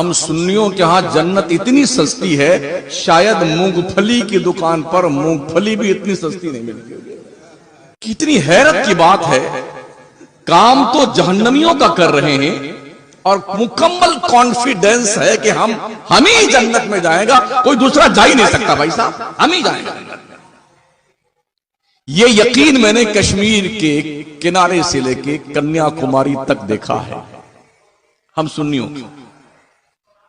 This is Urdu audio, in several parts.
ہم سنیوں کے ہاں جنت اتنی سستی ہے، شاید مونگ پھلی کی دکان پر مونگ پھلی بھی اتنی سستی نہیں ملتی۔ کتنی حیرت کی بات ہے، کام تو جہنمیوں کا کر رہے ہیں اور مکمل کانفیڈنس ہے کہ ہم ہی جنت میں جائیں گا، کوئی دوسرا جا ہی نہیں سکتا بھائی صاحب، ہم ہی جائیں گا۔ یہ یقین میں نے کشمیر کے کنارے سے لے کے کنیا کماری تک دیکھا ہے۔ ہم سنیوں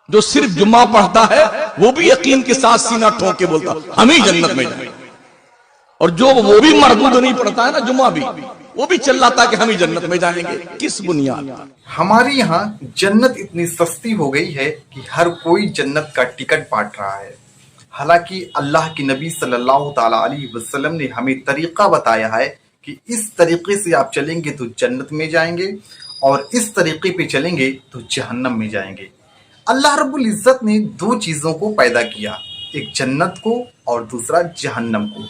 جو صرف جمعہ پڑھتا ہے وہ بھی یقین کے ساتھ سینہ ٹھونک کے بولتا ہم ہی جنت میں جائیں گے، اور جو وہ بھی مردود نہیں پڑھتا ہے نا جمعہ بھی، وہ بھی چلاتا ہے کہ ہم ہی جنت میں جائیں گے۔ کس بنیاد؟ ہمارے یہاں جنت اتنی سستی ہو گئی ہے کہ ہر کوئی جنت کا ٹکٹ بانٹ رہا ہے، حالانکہ اللہ کی نبی صلی اللہ تعالی علیہ وسلم نے ہمیں طریقہ بتایا ہے کہ اس طریقے سے آپ چلیں گے تو جنت میں جائیں گے، اور اس طریقے پہ چلیں گے تو جہنم میں جائیں گے۔ اللہ رب العزت نے دو چیزوں کو پیدا کیا، ایک جنت کو اور دوسرا جہنم کو،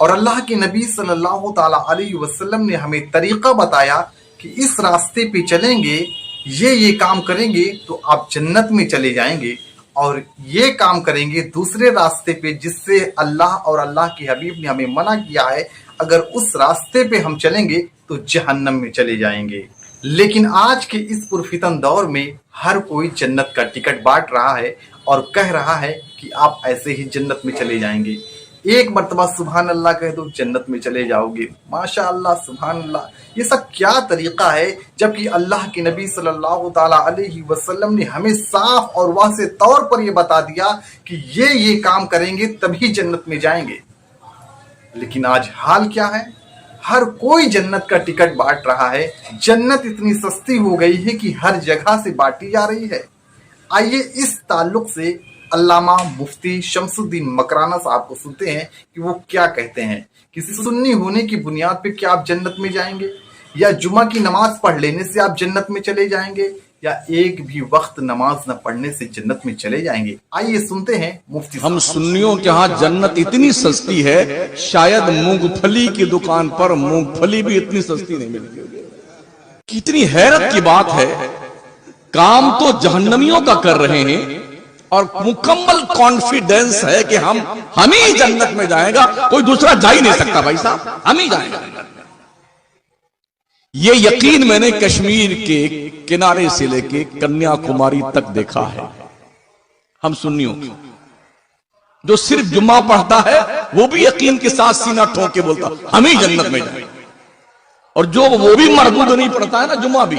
اور اللہ کے نبی صلی اللہ تعالی علیہ وسلم نے ہمیں طریقہ بتایا کہ اس راستے پہ چلیں گے، یہ کام کریں گے تو آپ جنت میں چلے جائیں گے، اور یہ کام کریں گے دوسرے راستے پہ جس سے اللہ اور اللہ کے حبیب نے ہمیں منع کیا ہے، اگر اس راستے پہ ہم چلیں گے تو جہنم میں چلے جائیں گے۔ لیکن آج کے اس پرفتن دور میں ہر کوئی جنت کا ٹکٹ بانٹ رہا ہے اور کہہ رہا ہے کہ آپ ایسے ہی جنت میں چلے جائیں گے، ایک مرتبہ سبحان اللہ کہہ دو جنت میں چلے جاؤ گے، ماشاء اللہ سبحان اللہ۔ یہ سب کیا طریقہ ہے، جبکہ اللہ کے نبی صلی اللہ تعالی علیہ وسلم نے ہمیں صاف اور واضح طور پر یہ بتا دیا کہ یہ کام کریں گے تبھی جنت میں جائیں گے۔ لیکن آج حال کیا ہے، ہر کوئی جنت کا ٹکٹ بانٹ رہا ہے۔ جنت اتنی سستی ہو گئی ہے کہ ہر جگہ سے بانٹی جا رہی ہے۔ آئیے اس تعلق سے علامہ مفتی شمس الدین مکرانہ صاحب کو سنتے ہیں کہ وہ کیا کہتے ہیں کہ سنی ہونے کی بنیاد پہ کیا آپ جنت میں جائیں گے، یا جمعہ کی نماز پڑھ لینے سے آپ جنت میں چلے جائیں گے، یا ایک بھی وقت نماز نہ پڑھنے سے جنت میں چلے جائیں گے۔ آئیے سنتے ہیں مفتی صاحب۔ ہم سنیوں کے ہاں جنت اتنی سستی ہے، شاید مونگ پھلی کی دکان پر مونگ پھلی بھی اتنی سستی نہیں ملتی۔ کتنی حیرت کی بات ہے، کام تو جہنمیوں کا کر رہے ہیں اور مکمل کانفیڈنس ہے کہ ہم ہی جنت میں جائیں گا، کوئی دوسرا جا ہی نہیں سکتا بھائی صاحب، ہم ہی جائیں گا۔ یہ یقین میں نے کشمیر کے کنارے سے لے کے کنیا کماری تک دیکھا ہے۔ ہم سنیوں جو صرف جمعہ پڑھتا ہے وہ بھی یقین کے ساتھ سینہ ٹھونک کے بولتا ہم ہی جنت میں جائیں گے، اور جو وہ بھی مردود نہیں پڑھتا ہے نا جمعہ بھی،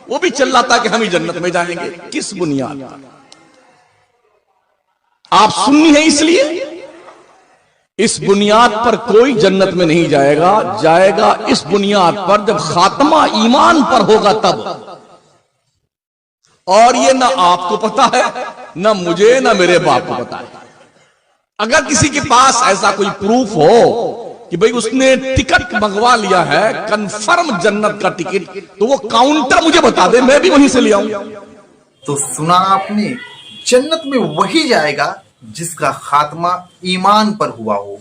وہ بھی چلاتا ہے کہ ہم ہی جنت میں جائیں گے۔ کس بنیاد؟ آپ سنی ہیں اس لیے، اس بنیاد پر کوئی جنت میں نہیں جائے گا، جائے گا اس بنیاد پر جب خاتمہ ایمان پر ہوگا تب۔ اور یہ نہ آپ کو پتا ہے، نہ مجھے، نہ میرے باپ کو پتا ہے۔ اگر کسی کے پاس ایسا کوئی پروف ہو کہ بھئی اس نے ٹکٹ منگوا لیا ہے کنفرم جنت کا ٹکٹ، تو وہ کاؤنٹر مجھے بتا دے، میں بھی وہیں سے لے آؤں۔ تو سنا آپ نے، جنت میں وہی جائے گا جس کا خاتمہ ایمان پر ہوا ہو۔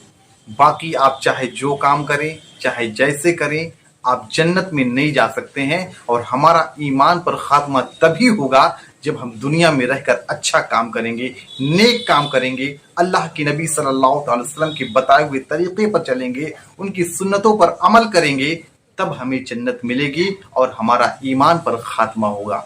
باقی آپ چاہے جو کام کریں، چاہے جیسے کریں، آپ جنت میں نہیں جا سکتے ہیں، اور ہمارا ایمان پر خاتمہ تبھی ہوگا جب ہم دنیا میں رہ کر اچھا کام کریں گے، نیک کام کریں گے، اللہ کے نبی صلی اللہ علیہ وسلم کے بتائے ہوئے طریقے پر چلیں گے، ان کی سنتوں پر عمل کریں گے، تب ہمیں جنت ملے گی اور ہمارا ایمان پر خاتمہ ہوگا۔